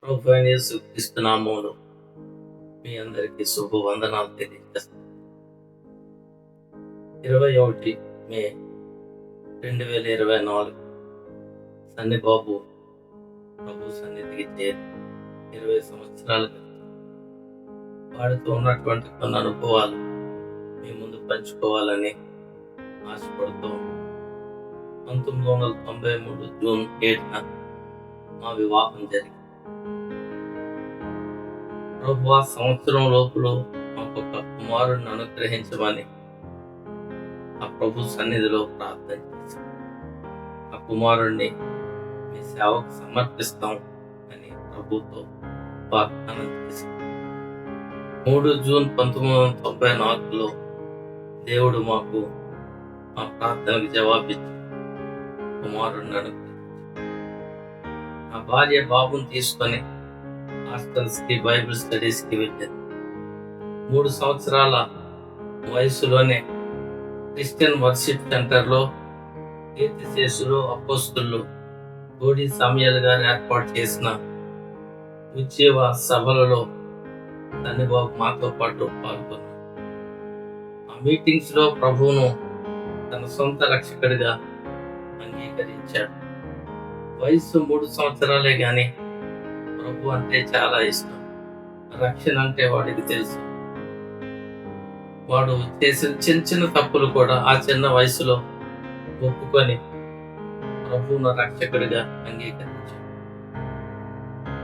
ప్రభువైన యేసుక్రీస్తు నామములో మీ అందరికీ శుభవందనాలు తెలియజేస్తాను. 21 మే 2024 సన్నిబాబు ప్రభు సన్నిధికి చేరి 20 సంవత్సరాలు వాడితో ఉన్నటువంటి కొన్ని అనుభవాలు మీ ముందు పంచుకోవాలని ఆశపడుతూ 1993 జూన్ 7న మా వివాహం జరిగింది. ప్రభు ఆ సంవత్సరం లోపల మాకు ఒక కుమారుడిని అనుగ్రహించమని ఆ ప్రభు సన్నిధిలో ప్రార్థన చేశాం. ఆ కుమారుడిని మీ సేవకు సమర్పిస్తాం అని ప్రభుతో వాగ్దానం చేశాం. 3 జూన్ 1994లో దేవుడు మాకు మా ప్రార్థనకు జవాబిచ్చి కుమారుడిని అనుగ్రహించారు. నా భార్య బాబుని తీసుకొని హాస్టల్స్ కి బైబిల్ స్టడీస్ కి వెళ్ళారు. 3 సంవత్సరాల వయసులోనే క్రిస్టియన్ వర్షిప్ సెంటర్ లో కీర్తిశేషులు అపోస్తులు గోడి సమయాలు గారు ఏర్పాటు చేసిన ఉద్యోగ సభలలో సన్నిబాబు మాతో పాటు పాల్గొన్నారు. ఆ మీటింగ్స్ లో ప్రభువును తన సొంత రక్షకుడిగా అంగీకరించాడు. వయసు 3 సంవత్సరాలే గాని ప్రభు అంటే చాలా ఇష్టం. రక్షణ అంటే వాడికి తెలుసు. వాడు చేసిన చిన్న చిన్న తప్పులు కూడా ఆ చిన్న వయసులో ఒప్పుకొని ప్రభువును రక్షకుడిగా అంగీకరించాడు.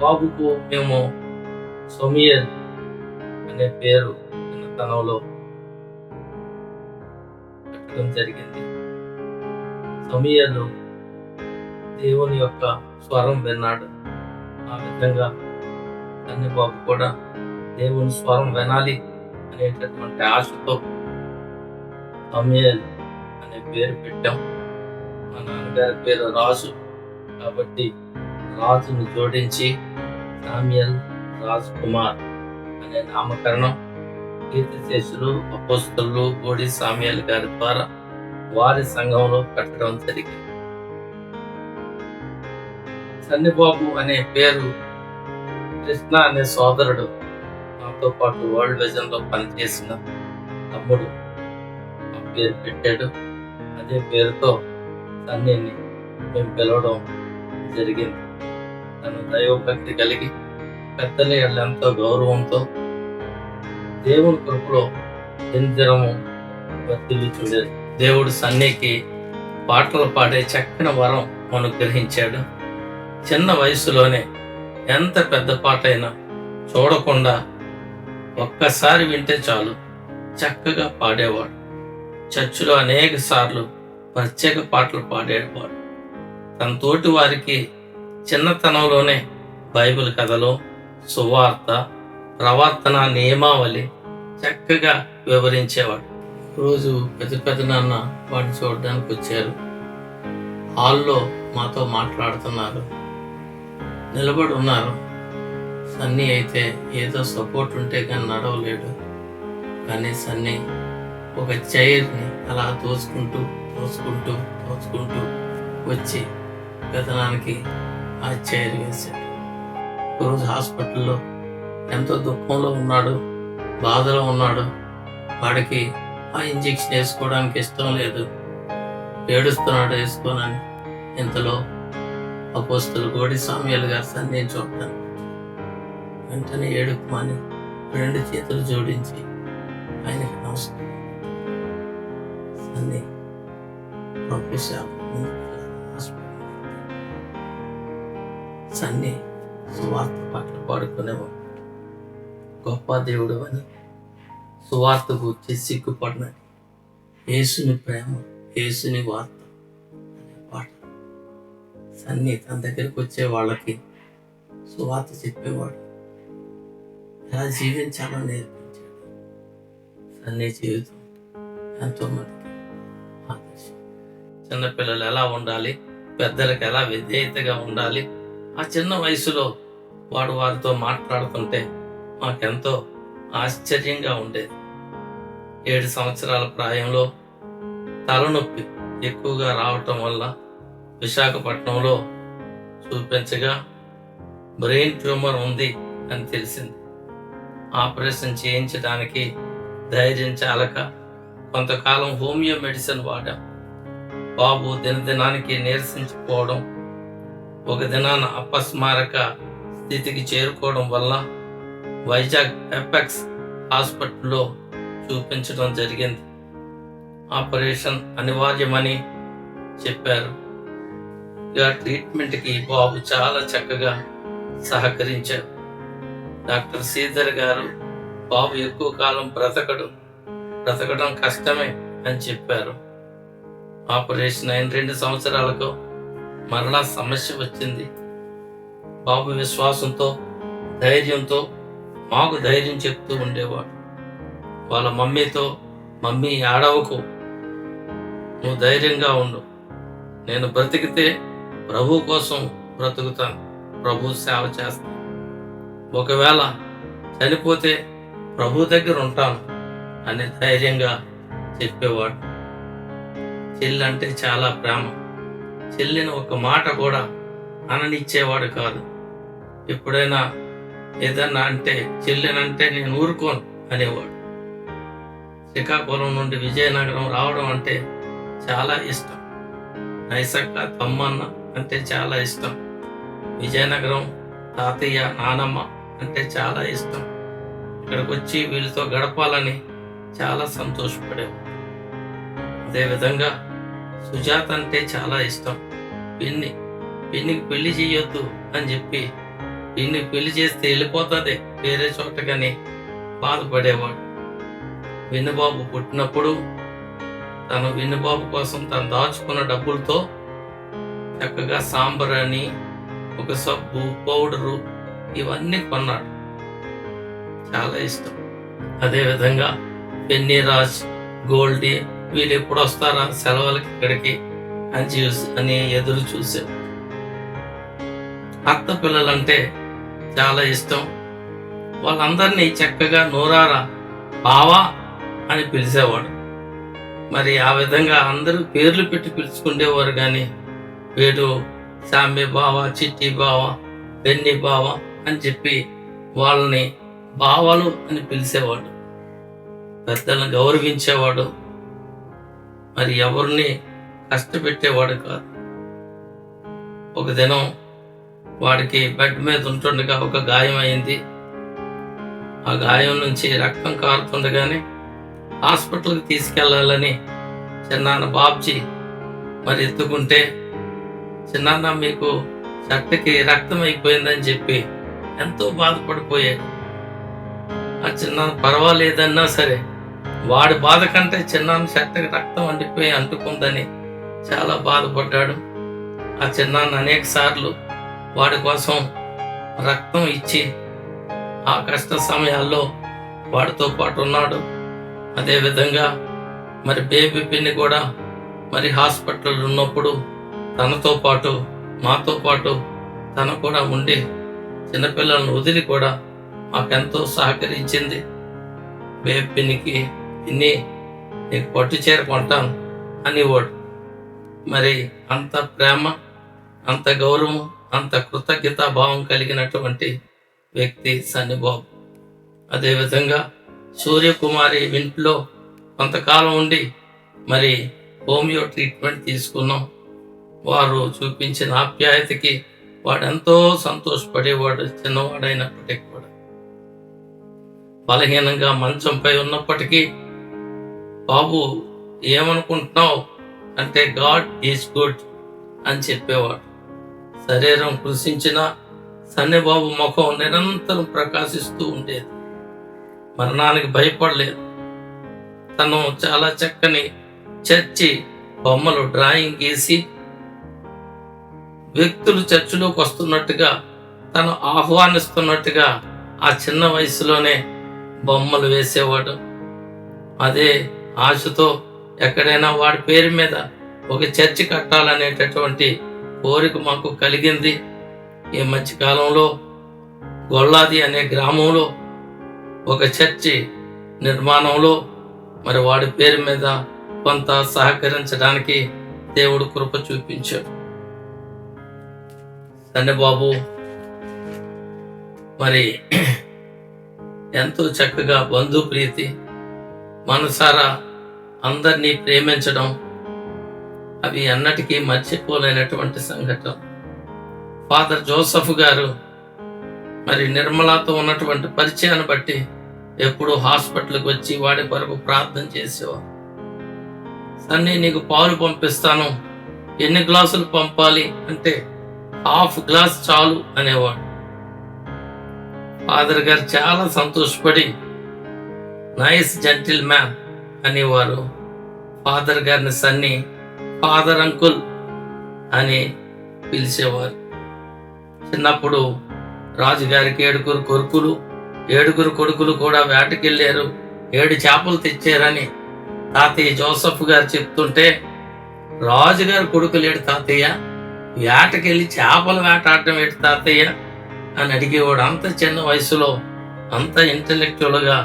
బాబుకు మేము సమూయేల్ అనే పేరు చిన్నతనంలో పెట్టడం జరిగింది. సమూయేల్ దేవుని యొక్క స్వరం విన్నాడు. ఆ విధంగా సన్నిబాబు కూడా దేవుని స్వరం వినాలి అనేటటువంటి ఆశతో సమూయేల్ అనే పేరు పెట్టాం. మా నాన్నగారి పేరు రాజు కాబట్టి రాజును జోడించి శామ్యూయల్ రాజ్ కుమార్ అనే నామకరణం కీర్తిశేషులు అపోస్తలులు గోడి శామ్యూయల్ గారి ద్వారా వారి సంఘంలో పెట్టడం జరిగింది. సన్నిబాబు అనే పేరు కృష్ణ అనే సోదరుడు నాతో పాటు వరల్డ్ విజన్ లో పనిచేసిన తమ్ముడు ఆ పేరు పెట్టాడు. అదే పేరుతో సన్నీని మేము పిలవడం జరిగింది. తను దైవభక్తి కలిగి పెద్దల ఎంతో గౌరవంతో దేవుని కృపలో దినదినము వర్ధిల్లుచుండేది. దేవుడు సన్నీకి పాటలు పాడే చక్కని వరం అనుగ్రహించాడు. చిన్న వయసులోనే ఎంత పెద్ద పాట అయినా చూడకుండా ఒక్కసారి వింటే చాలు చక్కగా పాడేవాడు. చర్చిలో అనేక సార్లు ప్రత్యేక పాటలు పాడేవాడు. తన తోటి వారికి చిన్నతనంలోనే బైబిల్ కథలు, సువార్త, ప్రవర్తన నియమావళి చక్కగా వివరించేవాడు. రోజు పెద్ద నాన్న వాడిని చూడడానికి వచ్చారు. హాల్లో మాతో మాట్లాడుతున్నారు. నిలబడి ఉన్నారు. సన్నీ అయితే ఏదో సపోర్ట్ ఉంటే కానీ నడవలేడు. కానీ సన్నీ ఒక చైర్ని అలా తోసుకుంటూ వచ్చి పెదనానికి ఆ చైర్ వేశాడు. ఒకరోజు హాస్పిటల్లో ఎంతో దుఃఖంలో ఉన్నాడు, బాధలో ఉన్నాడు. వాడికి ఆ ఇంజెక్షన్ వేసుకోవడానికి ఇష్టం లేదు, ఏడుస్తున్నాడు వేసుకోనని. ఇంతలో అపోస్తలు గోడి శామ్యూయల్ గారు సన్నీని చూడటానికి వెంటనే ఏడుపుమని 2 చేతులు జోడించి ఆయనకి నమస్కారం. సన్నీ ప్రభు సేవ సన్నీ సువార్త పాటలు పాడుకునేవాడు. గొప్ప దేవుడు అని సువార్త గురించి సిగ్గుపడినది. యేసుని ప్రేమ, యేసుని వార్త అనే పాట సన్నీ తన దగ్గరికి వచ్చే వాళ్ళకి సువార్త చెప్పేవాడు. ఎలా జీవించాలో నేర్పించాడు. సన్నీ జీవితం ఎంతో మందికి ఆదర్శం. చిన్నపిల్లలు ఎలా ఉండాలి, పెద్దలకు ఎలా విధేయతగా ఉండాలి, ఆ చిన్న వయసులో వారితో మాట్లాడుతుంటే మాకెంతో ఆశ్చర్యంగా ఉండేది. 7 సంవత్సరాల ప్రాయంలో తలనొప్పి ఎక్కువగా రావటం వల్ల విశాఖపట్నంలో చూపించగా బ్రెయిన్ ట్యూమర్ ఉంది అని తెలిసింది. ఆపరేషన్ చేయించడానికి ధైర్యం చాలక కొంతకాలం హోమియో మెడిసిన్ వాడాం. బాబు దినదినానికి నీరసించిపోవడం, ఒక దినాన అపస్మారక స్థితికి చేరుకోవడం వల్ల వైజాగ్ ఎపెక్స్ హాస్పిటల్లో చూపించడం జరిగింది. ఆపరేషన్ అనివార్యమని చెప్పారు. ఇక ట్రీట్మెంట్కి బాబు చాలా చక్కగా సహకరించారు. డాక్టర్ శ్రీధర్ గారు బాబు ఎక్కువ కాలం బ్రతకడం కష్టమే అని చెప్పారు. ఆపరేషన్ అయిన 2 సంవత్సరాలకు మరలా సమస్య వచ్చింది. బాబు విశ్వాసంతో, ధైర్యంతో మాకు ధైర్యం చెప్తూ ఉండేవాడు. వాళ్ళ మమ్మీతో, మమ్మీ ఆడవకు, నువ్వు ధైర్యంగా ఉండు, నేను బ్రతికితే ప్రభు కోసం బ్రతుకుతాను, ప్రభు సేవ చేస్తాను, ఒకవేళ చనిపోతే ప్రభు దగ్గర ఉంటాను అని ధైర్యంగా చెప్పేవాడు. చెల్లి అంటే చాలా ప్రేమ. చెల్లిని ఒక మాట కూడా అననిచ్చేవాడు కాదు. ఎప్పుడైనా ఏదన్నా అంటే చెల్లినంటే నేను ఊరుకోను అనేవాడు. శ్రీకాకుళం నుండి విజయనగరం రావడం అంటే చాలా ఇష్టం. నైసక్క, తమ్మన్న అంటే చాలా ఇష్టం. విజయనగరం తాతయ్య, నానమ్మ అంటే చాలా ఇష్టం. ఇక్కడికి వచ్చి వీళ్ళతో గడపాలని చాలా సంతోషపడేవాడు. అదేవిధంగా సుజాత అంటే చాలా ఇష్టం. పిన్నికి పెళ్లి చేయొద్దు అని చెప్పి పిన్నికి పెళ్లి చేస్తే వెళ్ళిపోతుంది వేరే చోటకని బాధపడేవాడు. వినుబాబు పుట్టినప్పుడు వినుబాబు కోసం తను దాచుకున్న డబ్బులతో చక్కగా సాంబార్ అని, ఒక సబ్బు, పౌడరు ఇవన్నీ కొన్నాడు. చాలా ఇష్టం. అదేవిధంగా పెన్నీరాజ్, గోల్డీ వీళ్ళు ఎప్పుడు వస్తారా సెలవులకి ఇక్కడికి అని ఎదురు చూసే. అత్త పిల్లలంటే చాలా ఇష్టం. వాళ్ళందరినీ చక్కగా నోరారా బావా అని పిలిచేవాడు. మరి ఆ విధంగా అందరూ పేర్లు పెట్టి పిలుచుకునేవారు. కానీ వీడు శాంబే బావ, చిట్టి బావ, పెన్ని బావ అని చెప్పి వాళ్ళని బావలు అని పిలిచేవాడు. పెద్దలను గౌరవించేవాడు. మరి ఎవరిని కష్టపెట్టేవాడు కాదు. ఒక దినం వాడికి బెడ్ మీద ఉంటుండగా ఒక గాయం అయింది. ఆ గాయం నుంచి రక్తం కారుతుండగానే హాస్పిటల్కి తీసుకెళ్లాలని చిన్నాన్న బాబ్జీ మరి ఎత్తుకుంటే, చిన్నాన్న మీకు షర్ట్కి రక్తం అయిపోయిందని చెప్పి ఎంతో బాధపడిపోయాడు. ఆ చిన్నాన్న పర్వాలేదన్నా సరే వాడి బాధ కంటే చిన్నాన్న షర్ట్కి రక్తం అంటుకుందని చాలా బాధపడ్డాడు. ఆ చిన్నాన్న అనేక సార్లు వాడి కోసం రక్తం ఇచ్చి ఆ కష్ట సమయాల్లో వాడితో పాటు ఉన్నాడు. అదేవిధంగా మరి బేబీ పిన్ని కూడా మరి హాస్పిటల్ ఉన్నప్పుడు తనతో పాటు, మాతో పాటు తను కూడా ఉండి చిన్నపిల్లలను వదిలి కూడా మాకెంతో సహకరించింది. బేబీ పిన్నికి నీకు పట్టు చీర కొంటాను అనేవాడు. మరి అంత ప్రేమ, అంత గౌరవం, అంత కృతజ్ఞతా భావం కలిగినటువంటి వ్యక్తి సన్నిబాబు. అదేవిధంగా సూర్యకుమారి ఇంట్లో కొంతకాలం ఉండి మరి హోమియో ట్రీట్మెంట్ తీసుకున్నాం. వారు చూపించిన ఆప్యాయతకి వాడెంతో సంతోషపడేవాడు. చిన్నవాడైనప్పటికీ కూడా బలహీనంగా మంచంపై ఉన్నప్పటికీ బాబు ఏమనుకుంటున్నావు అంటే గాడ్ ఈజ్ గుడ్ అని చెప్పేవాడు. శరీరం కృషించిన సన్నిబాబు ముఖం నిరంతరం ప్రకాశిస్తూ ఉండేది. మరణానికి భయపడలేదు. తను చాలా చక్కని చర్చి బొమ్మలు డ్రాయింగ్ గీసి వ్యక్తులు చర్చిలోకి వస్తున్నట్టుగా, తను ఆహ్వానిస్తున్నట్టుగా ఆ చిన్న వయసులోనే బొమ్మలు వేసేవాడు. అదే ఆశతో ఎక్కడైనా వాడి పేరు మీద ఒక చర్చి కట్టాలనేటటువంటి కోరిక మాకు కలిగింది. ఈ మధ్యకాలంలో గొల్లాది అనే గ్రామంలో ఒక చర్చి నిర్మాణంలో మరి వాడి పేరు మీద కొంత సహకరించడానికి దేవుడు కృప చూపించాడు. సన్నిబాబు మరి ఎంతో చక్కగా బంధుప్రీతి, మనసారా అందరినీ ప్రేమించడం, అవి ఎన్నటికీ మర్చిపోలేనటువంటి సంఘటన. ఫాదర్ జోసఫ్ గారు మరి నిర్మలాతో ఉన్నటువంటి పరిచయాన్ని బట్టి ఎప్పుడు హాస్పిటల్కి వచ్చి వాడి కొరకు ప్రార్థన చేసేవారు. సన్నీ, నీకు పాలు పంపిస్తాను, ఎన్ని గ్లాసులు పంపాలి అంటే హాఫ్ గ్లాస్ చాలు అనేవాడు. ఫాదర్ గారు చాలా సంతోషపడి నైస్ జెంటిల్ మ్యాన్ అనేవారు. ఫాదర్ గారిని సన్నీ ఫాదర్ అంకుల్ అని పిలిచేవారు. చిన్నప్పుడు రాజుగారికి 7 కొడుకులు కూడా వేటకెళ్ళారు, 7 చేపలు తెచ్చారని తాతయ్య జోసఫ్ గారు చెప్తుంటే, రాజుగారి కొడుకులు ఏడు తాతయ్య, వేటకెళ్ళి చేపలు వేటాడటం ఏడు తాతయ్య అని అడిగేవాడు. అంత చిన్న వయసులో అంత ఇంటలెక్చువల్గా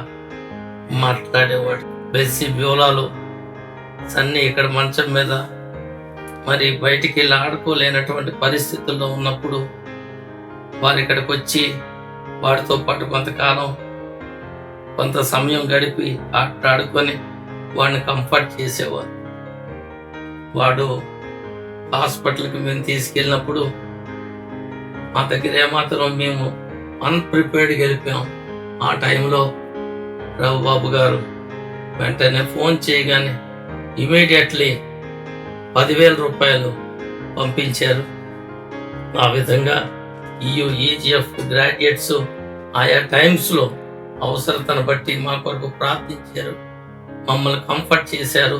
మాట్లాడేవాడు. బెస్సి బ్యూలాలు సన్నీ ఇక్కడ మంచం మీద మరి బయటికి వెళ్ళి ఆడుకోలేనటువంటి పరిస్థితుల్లో ఉన్నప్పుడు వారు ఇక్కడికి వచ్చి వాడితో పాటు కొంత సమయం గడిపి ఆడుకొని వాడిని కంఫర్ట్ చేసేవారు. వాడు హాస్పిటల్కి మేము తీసుకెళ్ళినప్పుడు మా దగ్గర ఏమాత్రం మేము అన్ప్రిపేర్డ్గా వెళ్ళిపోయాం. ఆ టైంలో రఘుబాబు గారు వెంటనే ఫోన్ చేయగానే ఇమీడియట్లీ 10,000 రూపాయలు పంపించారు. ఆ విధంగా ఈజిఎఫ్ గ్రాడ్యుయేట్స్ ఆయా టైమ్స్లో అవసరతను బట్టి మా కొరకు ప్రార్థించారు, మమ్మల్ని కంఫర్ట్ చేశారు,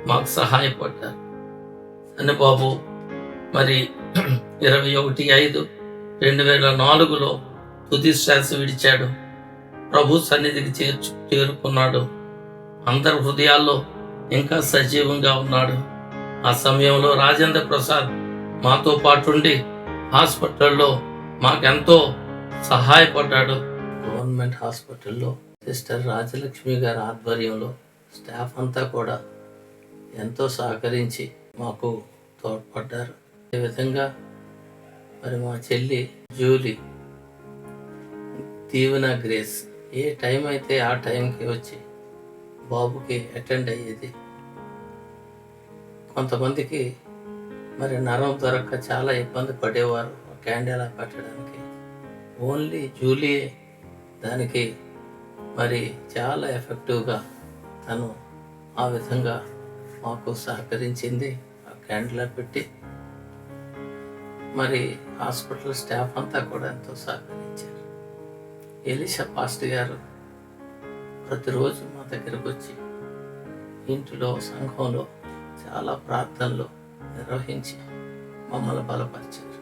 మాకు సహాయపడ్డారు. సన్నిబాబు మరి 21/5/2004లో తుది శ్వాస విడిచాడు. ప్రభు సన్నిధికి చేరుకున్నాడు. అందరి హృదయాల్లో ఇంకా సజీవంగా ఉన్నాడు. ఆ సమయంలో రాజేంద్ర ప్రసాద్ మాతో పాటుండి హాస్పిటల్లో మాకెంతో సహాయపడ్డాడు. గవర్నమెంట్ హాస్పిటల్లో సిస్టర్ రాజలక్ష్మి గారి ఆధ్వర్యంలో స్టాఫ్ అంతా కూడా ఎంతో సహకరించి మాకు తోడ్పడ్డారు. ఈ విధంగా మరి మా చెల్లి జూలీ, దీవెన గ్రేస్ ఏ టైం అయితే ఆ టైంకి వచ్చి బాబుకి అటెండ్ అయ్యేది. కొంతమందికి మరి నరం దొరక్క చాలా ఇబ్బంది పడేవారు క్యాండిలా పెట్టడానికి. ఓన్లీ జూలియే దానికి మరి చాలా ఎఫెక్టివ్గా తను ఆ విధంగా మాకు సహకరించింది. ఆ క్యాండిలా పెట్టి మరి హాస్పిటల్ స్టాఫ్ అంతా కూడా ఎంతో సహకరించారు. ఎలీషా పాస్ట్ గారు ప్రతిరోజు మా దగ్గరకు వచ్చి ఇంటిలో సంఘంలో చాలా ప్రార్థనలు నిర్వహించి మమ్మల్ని బలపరిచారు.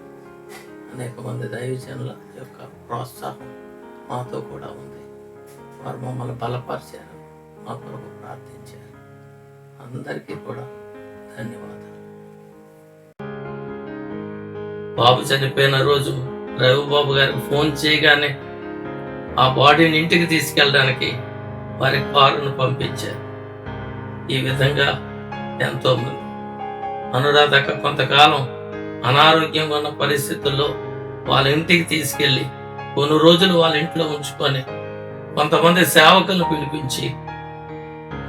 అనేక మంది దైవజనుల యొక్క ప్రోత్సాహం మాతో కూడా ఉంది. వారు మమ్మల్ని బలపరిచారు, మా కొరకు ప్రార్థించారు. అందరికీ కూడా ధన్యవాదాలు. బాబు చనిపోయిన రోజు రవిబాబు గారికి ఫోన్ చేయగానే ఆ బాడీని ఇంటికి తీసుకెళ్ళడానికి వారి కారును పంపించారు. ఈ విధంగా ఎంతో మంది అనురాధక కొంతకాలం అనారోగ్యంగా ఉన్న పరిస్థితుల్లో వాళ్ళ ఇంటికి తీసుకెళ్ళి కొన్ని రోజులు వాళ్ళ ఇంట్లో ఉంచుకొని కొంతమంది సేవకులను పిలిపించి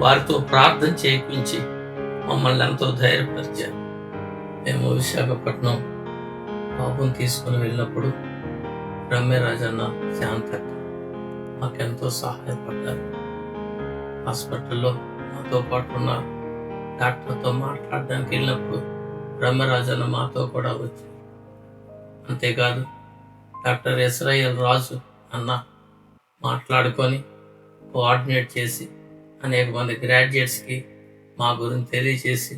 వారితో ప్రార్థన చేయించి మమ్మల్ని ఎంతో ధైర్యపరిచారు. మేము విశాఖపట్నం బాబుని తీసుకుని వెళ్ళినప్పుడు రమ్యరాజన్న, శాంతక్క మాకెంతో సహాయపడ్డారు. హాస్పిటల్లో మాతో పాటు ఉన్న డాక్టర్తో మాట్లాడడానికి వెళ్ళినప్పుడు రమ్యరాజన్న మాతో కూడా వచ్చి, అంతేకాదు డాక్టర్ ఇస్రాయేల్ రాజు అన్న మాట్లాడుకొని కోఆర్డినేట్ చేసి అనేక మంది గ్రాడ్యుయేట్స్కి మా గురించి తెలియచేసి,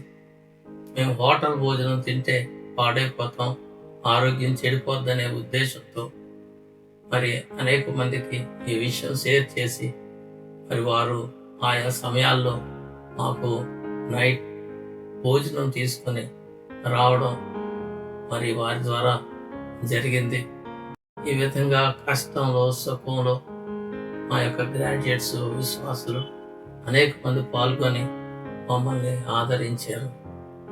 మేము హోటల్ భోజనం తింటే పాడైపోతాం, ఆరోగ్యం చెడిపోద్దనే ఉద్దేశంతో మరి అనేక మందికి ఈ విషయం షేర్ చేసి మరి వారు ఆయా సమయాల్లో మాకు నైట్ భోజనం తీసుకొని రావడం మరి వారి ద్వారా జరిగింది. ఈ విధంగా కష్టంలో సుఖంలో మా యొక్క గ్రాడ్యుయేట్స్, విశ్వాసులు అనేక మంది పాల్గొని మమ్మల్ని ఆదరించారు.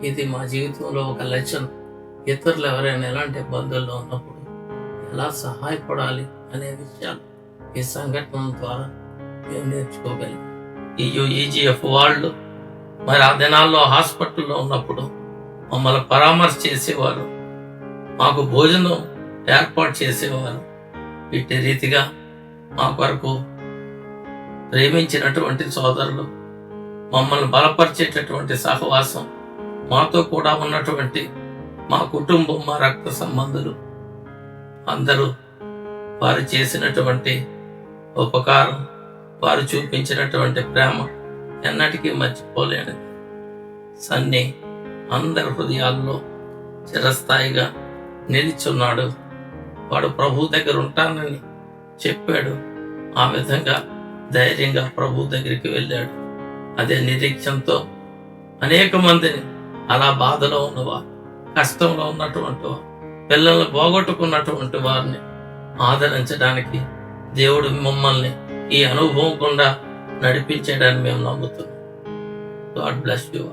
ఇది మా జీవితంలో ఒక లక్ష్యం. ఇతరులు ఎవరైనా ఎలాంటి ఇబ్బందుల్లో ఉన్నప్పుడు ఎలా సహాయపడాలి అనే విషయాలు ఈ సంఘటన ద్వారా మేము నేర్చుకోగలిగాం. ఈ యూఈజీఎఫ్ వాళ్ళు మరి ఆ దినాల్లో హాస్పిటల్లో ఉన్నప్పుడు మమ్మల్ని పరామర్శ చేసేవారు, మాకు భోజనం ఏర్పాటు చేసేవారు. వీటి రీతిగా మా కొరకు ప్రేమించినటువంటి సోదరులు, మమ్మల్ని బలపరిచేటటువంటి సహవాసం, మాతో కూడా ఉన్నటువంటి మా కుటుంబం, మా రక్త సంబంధులు అందరూ వారు చేసినటువంటి ఉపకారం, వారు చూపించినటువంటి ప్రేమ ఎన్నటికీ మర్చిపోలేనిది. సన్నీ అందరి హృదయాల్లో చిరస్థాయిగా నిలిచున్నాడు. వాడు ప్రభు దగ్గర ఉంటానని చెప్పాడు. ఆ విధంగా ధైర్యంగా ప్రభు దగ్గరికి వెళ్ళాడు. అదే నిరీక్షణతో అనేక మందిని అలా బాధలో ఉన్నవారు, కష్టంలో ఉన్నటువంటి వారు, పిల్లల్ని పోగొట్టుకున్నటువంటి వారిని ఆదరించడానికి దేవుడు మమ్మల్ని ఈ అనుభవం గుండా నడిపించడాన్ని మేము నమ్ముతున్నాం. God bless you.